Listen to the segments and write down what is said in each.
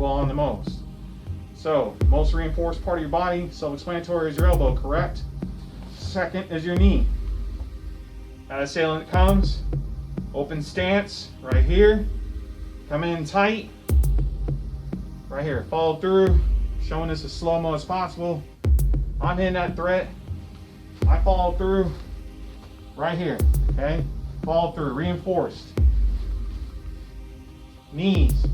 well on the most. So, most reinforced part of your body, self-explanatory, is your elbow, correct? Second is your knee. That assailant comes, open stance, right here. Come in tight, right here. Follow through, showing this as slow-mo as possible. I'm in that threat. I follow through, right here, okay? Follow through, reinforced. Knees.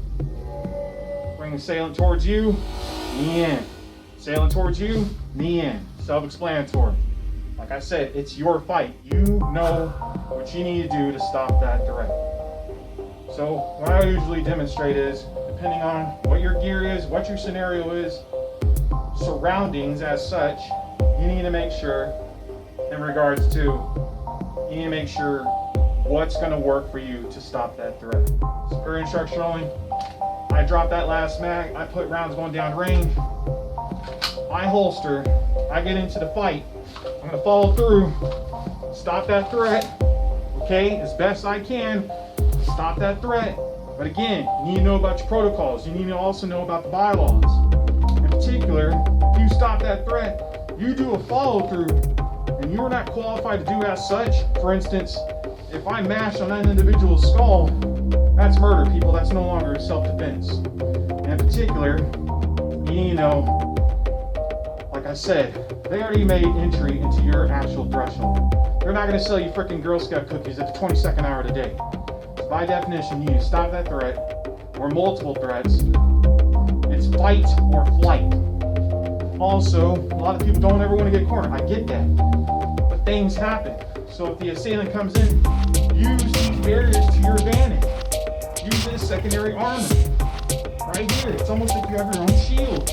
Bring the assailant towards you, knee in. Assailant towards you, knee in. Self-explanatory. Like I said, it's your fight. You know what you need to do to stop that threat. So what I usually demonstrate is, depending on what your gear is, what your scenario is, surroundings as such, you need to make sure, in regards to, you need to make sure what's going to work for you to stop that threat. So per instruction only, I drop that last mag, I put rounds going down range, I holster, I get into the fight, I'm going to follow through, stop that threat, okay, as best I can, stop that threat. But again, you need to know about your protocols. You need to also know about the bylaws. In particular, if you stop that threat, you do a follow through, and you're not qualified to do as such. For instance, if I mash on an individual's skull, that's murder, people. That's no longer self-defense. In particular, you need to know, like I said, they already made entry into your actual threshold. They're not going to sell you freaking Girl Scout cookies at the 22nd hour of the day. So by definition, you need to stop that threat, or multiple threats. It's fight or flight. Also, a lot of people don't ever want to get cornered. I get that. But things happen. So if the assailant comes in, use these areas to your advantage. Use this secondary armor. Right here. It's almost like you have your own shield.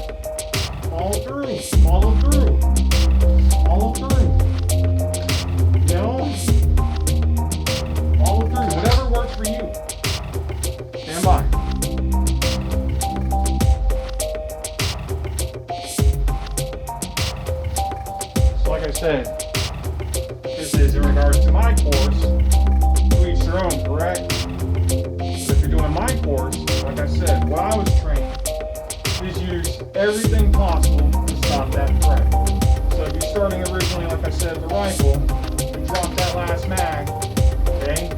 Follow through. Follow through. Follow through. You know? Follow through. Whatever works for you. Stand by. So like I said, this is in regards to my course. To each your own, correct? So if you're doing my course, like I said, what I was trained is use everything possible to stop that threat. So if you're starting originally, like I said, the rifle, you drop that last mag, okay?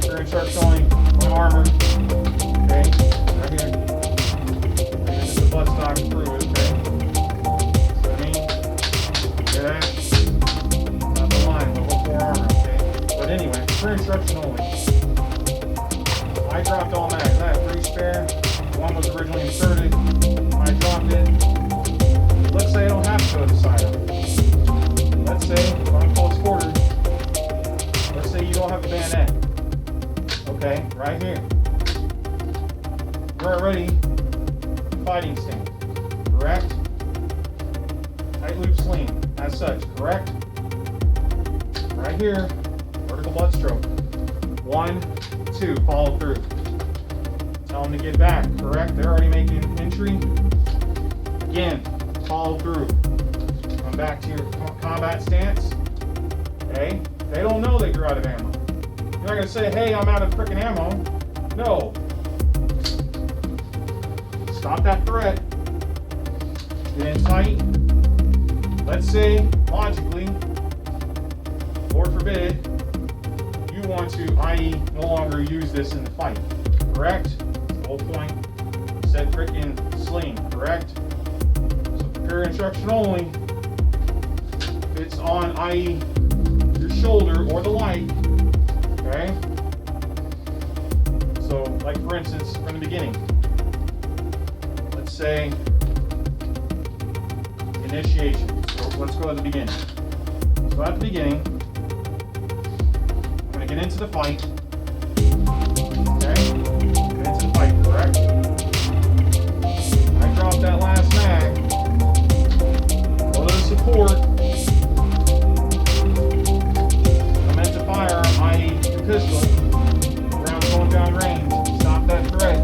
You're going to start showing my armor, okay? Right here. And this is the buttstock through it, okay? See what I mean? Hear that? Not the line, the whole core armor, okay? But anyway, for instruction only. I dropped all mags. I have 3 spare. One was originally inserted. I dropped it. Let's say I don't have to go to the sidearm. Let's say if I'm close quarters. Let's say you don't have a bayonet. Okay, right here. You're already in fighting stance, correct? Tight loop sling, as such, correct? Right here, vertical butt stroke. 1, 2, follow through. Tell them to get back, correct? They're already making entry. Again, follow through. Come back to your combat stance. Okay? They don't know that you're out of ammo. You're not going to say, hey, I'm out of freaking ammo. No. Stop that threat. Get in tight. Let's say, logically, Lord forbid, you want to, i.e., no longer use this in the fight. Correct? The whole point. Said freaking sling, correct? So prepare instruction only. If it's on, i.e., your shoulder or the light, okay? So, like for instance, from the beginning, let's say initiation. So let's go at the beginning. So at the beginning, I'm going to get into the fight. Okay? Get into the fight, correct? I drop that last mag. Go to the support. I'm into firearm, i.e. the pistol. Round going down range. Stop that threat.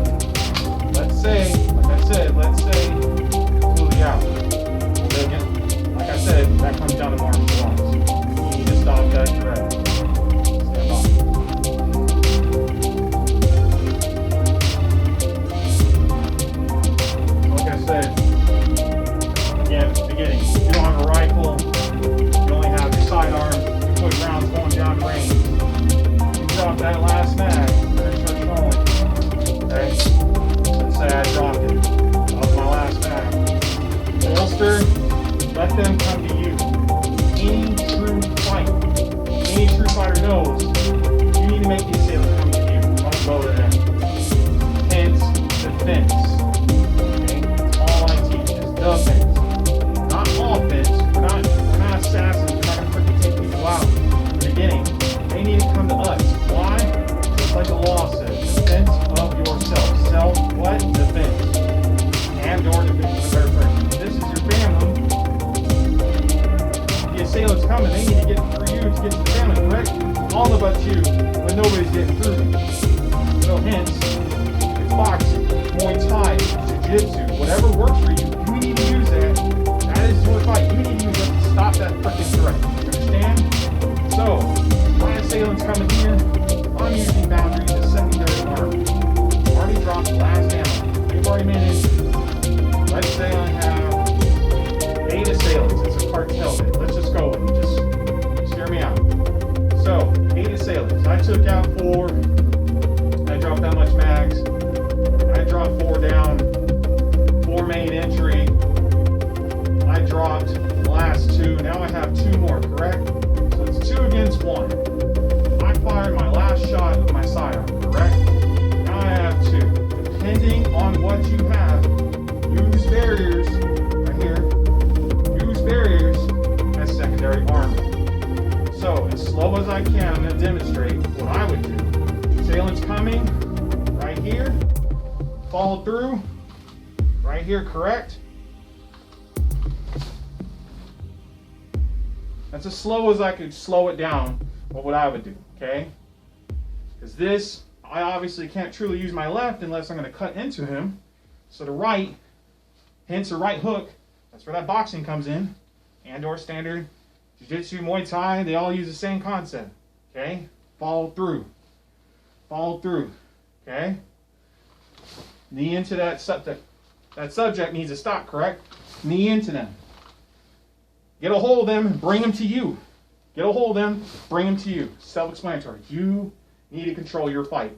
Let's say, like I said, let's say completely out. Again, like I said, that comes down to martial laws. You need to stop that threat. Stand by. them come to you. Any true fighter knows you need to make the assailant come to you. Don't go to them. Hence, defense. Okay? That's all I teach is defense. Not offense. We're not assassins. We're not going to freaking take people out in the beginning. They need to come to us. Why? Just like the law says. Defense of yourself. Self what? Defense. And or defense. The third person. This is your family. The assailant's coming. They need to get through you to get to the family, correct? All about you when nobody's getting through me. So hence, it's boxing, Muay Thai, Jiu-Jitsu, whatever works for you. You need to use that. That is your fight. You need to use it to stop that freaking threat. You understand? So, my assailant's coming here. I'm using boundaries as secondary arm. Already dropped the last ammo. We've already managed. Let's say I have 8 assailants. It's a cartel bit. Let's just go with it. Just hear me out. So, 8 assailants. I took out 4. I dropped that much mags. I dropped 4 down. 4 main entry. I dropped the last 2. Now I have 2 more, correct? So it's 2 against 1. I fired my last shot with my sidearm, correct? Now I have 2. Depending on what you have, use barriers right here. Use barriers as secondary armor. So, as slow as I can, I'm going to demonstrate what I would do. Assailant's coming right here. Follow through. Right here, correct? That's as slow as I could slow it down. What I would do, okay? Because this, I obviously can't truly use my left unless I'm going to cut into him. So the right, hence the right hook, that's where that boxing comes in. And or standard Jiu-Jitsu, Muay Thai, they all use the same concept. Okay? Follow through. Follow through. Okay? Knee into that subject. That subject needs to stop, correct? Knee into them. Get a hold of them and bring them to you. Get a hold of them, bring them to you. Self-explanatory. You need to control your fight.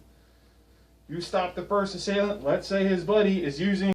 You stop the first assailant. Let's say his buddy is using